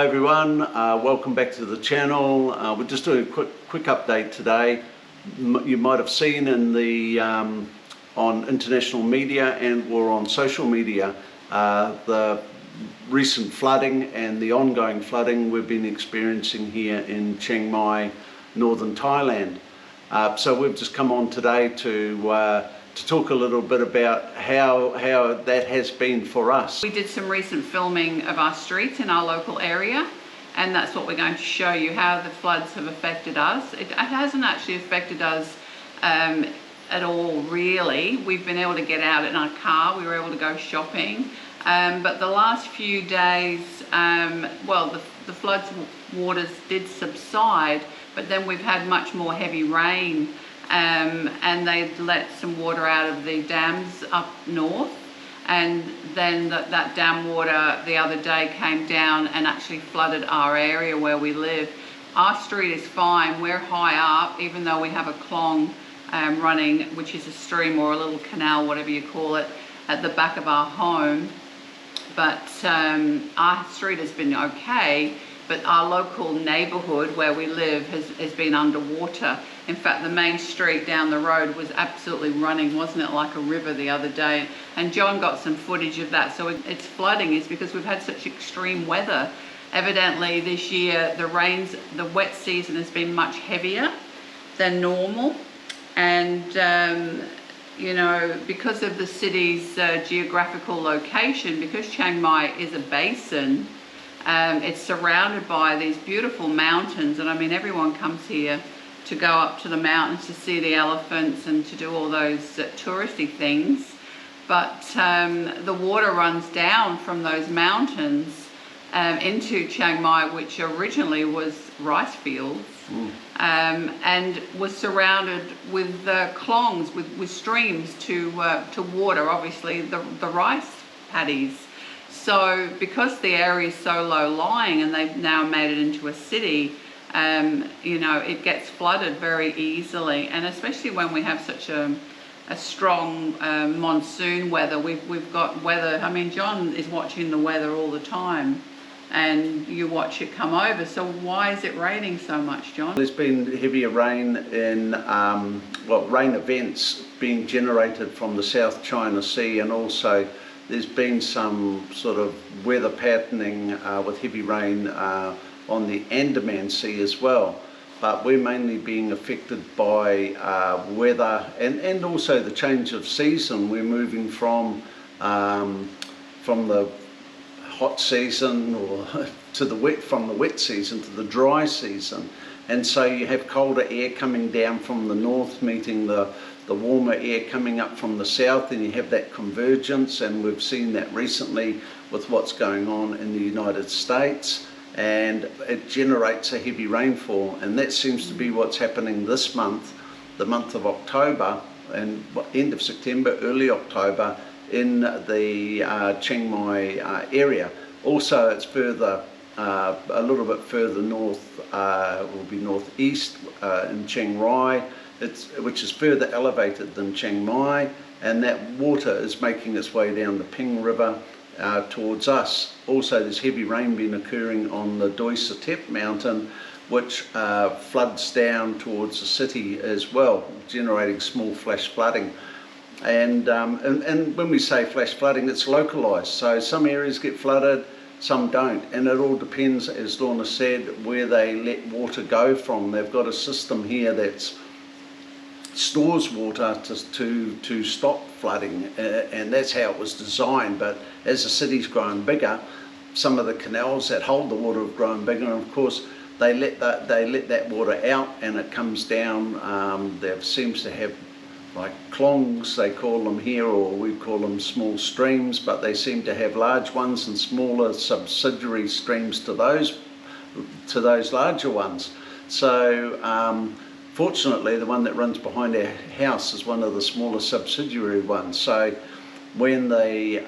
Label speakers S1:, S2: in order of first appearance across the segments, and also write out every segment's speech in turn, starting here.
S1: Hi everyone, welcome back to the channel. We're just doing a quick update today. You might have seen in the on international media and or on social media the recent flooding and the ongoing flooding we've been experiencing here in Chiang Mai, northern Thailand. So we've just come on today to talk a little bit about how that has been for us.
S2: We did some recent filming of our streets in our local area, and that's what we're going to show you, how the floods have affected us. It hasn't actually affected us at all, really. We've been able to get out in our car, we were able to go shopping, but the last few days, the floods waters did subside, but then we've had much more heavy rain. And they let some water out of the dams up north, and then that dam water the other day came down and actually flooded our area where we live. Our street is fine, we're high up, even though we have a clong running, which is a stream or a little canal, whatever you call it, at the back of our home. But our street has been okay, but our local neighbourhood where we live has been underwater. In fact, the main street down the road was absolutely running, wasn't it, like a river the other day? And John got some footage of that. So it's flooding is because we've had such extreme weather. Evidently this year the wet season has been much heavier than normal. And you know, because of the city's geographical location, because Chiang Mai is a basin, it's surrounded by these beautiful mountains, and I mean everyone comes here to go up to the mountains to see the elephants and to do all those touristy things, but the water runs down from those mountains into Chiang Mai, which originally was rice fields, and was surrounded with clongs, with streams to water obviously the rice paddies. So because the area is so low lying and they've now made it into a city, you know, it gets flooded very easily, and especially when we have such a strong monsoon weather. We've got weather, I mean John is watching the weather all the time and you watch it come over. So why is it raining so much, John?
S1: There's been heavier rain in, rain events being generated from the South China Sea, and also there's been some sort of weather patterning with heavy rain on the Andaman Sea as well. But we're mainly being affected by weather and also the change of season. We're moving from the hot season or from the wet season to the dry season, and so you have colder air coming down from the north meeting the warmer air coming up from the south, and you have that convergence, and we've seen that recently with what's going on in the United States, and it generates a heavy rainfall, and that seems to be what's happening this month, the month of October, and end of September, early October, in the Chiang Mai area. Also it's further, a little bit further north, will be northeast in Chiang Rai, which is further elevated than Chiang Mai, and that water is making its way down the Ping River towards us. Also there's heavy rain been occurring on the Doi Satep mountain, which floods down towards the city as well, generating small flash flooding. And when we say flash flooding, it's localised, so some areas get flooded, some don't, and it all depends, as Lorna said, where they let water go from. They've got a system here that stores water to stop flooding, and that's how it was designed. But as the city's grown bigger, some of the canals that hold the water have grown bigger, and of course they let that water out and it comes down. There seems to have like clongs, they call them here, or we call them small streams, but they seem to have large ones and smaller subsidiary streams to those larger ones. So fortunately the one that runs behind our house is one of the smaller subsidiary ones. So when they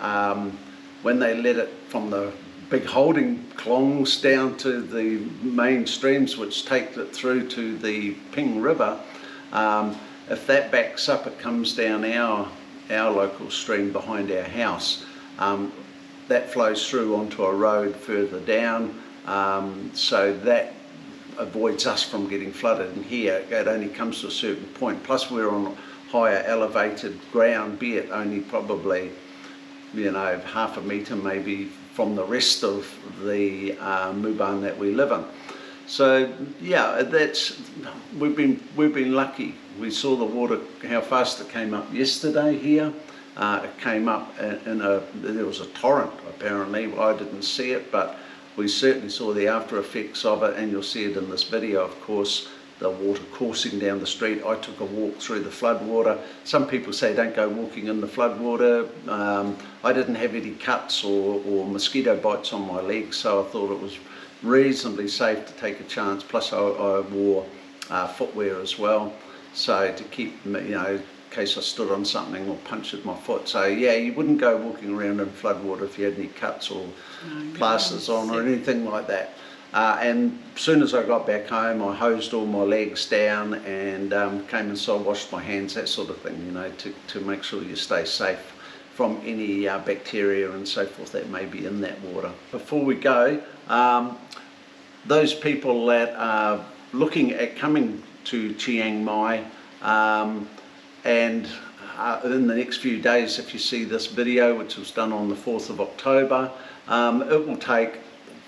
S1: let it from the big holding clongs down to the main streams which take it through to the Ping River, if that backs up, it comes down our local stream behind our house. That flows through onto a road further down, so that avoids us from getting flooded. And here it only comes to a certain point, plus we're on higher elevated ground, be it only probably, you know, half a metre maybe from the rest of the Muban that we live in. So yeah, we've been lucky. We saw the water, how fast it came up yesterday here. It came up there was a torrent apparently. I didn't see it, but we certainly saw the after effects of it, and you'll see it in this video, of course, the water coursing down the street. I took a walk through the floodwater. Some people say don't go walking in the floodwater. I didn't have any cuts or mosquito bites on my legs, so I thought it was reasonably safe to take a chance. Plus I wore footwear as well, so to keep, you know, in case I stood on something or punctured my foot. So yeah, you wouldn't go walking around in floodwater if you had any cuts or plasters on or anything like that. And as soon as I got back home, I hosed all my legs down and came inside, washed my hands, that sort of thing, you know, to make sure you stay safe from any bacteria and so forth that may be in that water. Before we go, those people that are looking at coming to Chiang Mai, and in the next few days, if you see this video, which was done on the 4th of October, it will take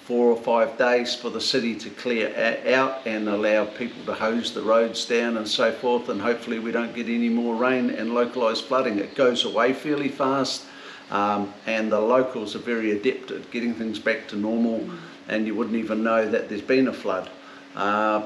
S1: 4 or 5 days for the city to clear out and allow people to hose the roads down and so forth, and hopefully we don't get any more rain and localised flooding. It goes away fairly fast, and the locals are very adept at getting things back to normal, and you wouldn't even know that there's been a flood.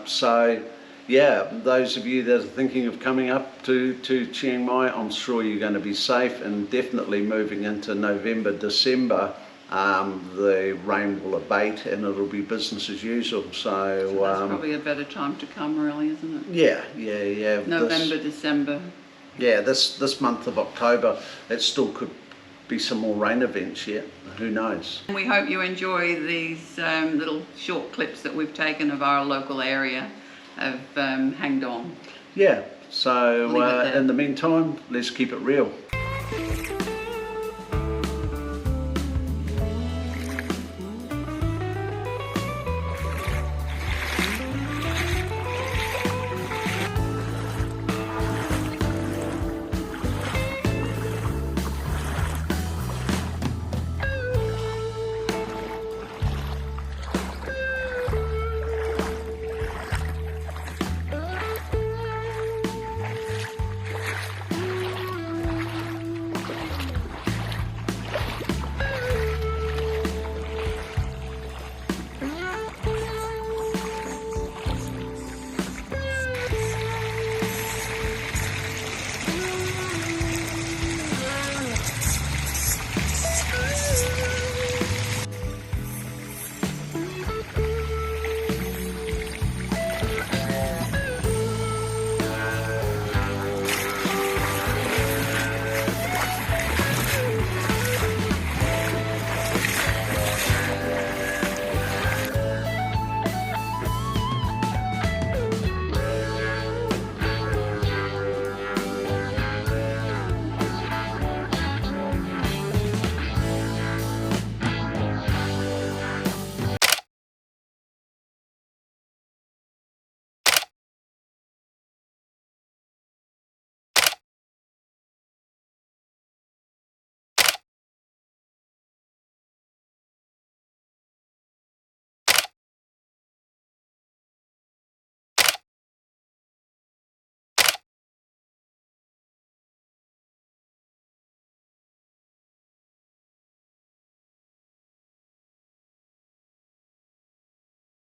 S1: So yeah, those of you that are thinking of coming up to Chiang Mai, I'm sure you're going to be safe, and definitely moving into November, December, the rain will abate and it'll be business as usual. So
S2: that's probably a better time to come, really, isn't it?
S1: Yeah.
S2: November, December.
S1: Yeah, this month of October, it still could be some more rain events yet. Who knows?
S2: We hope you enjoy these little short clips that we've taken of our local area of Hang Dong.
S1: Yeah, so in the meantime, let's keep it real.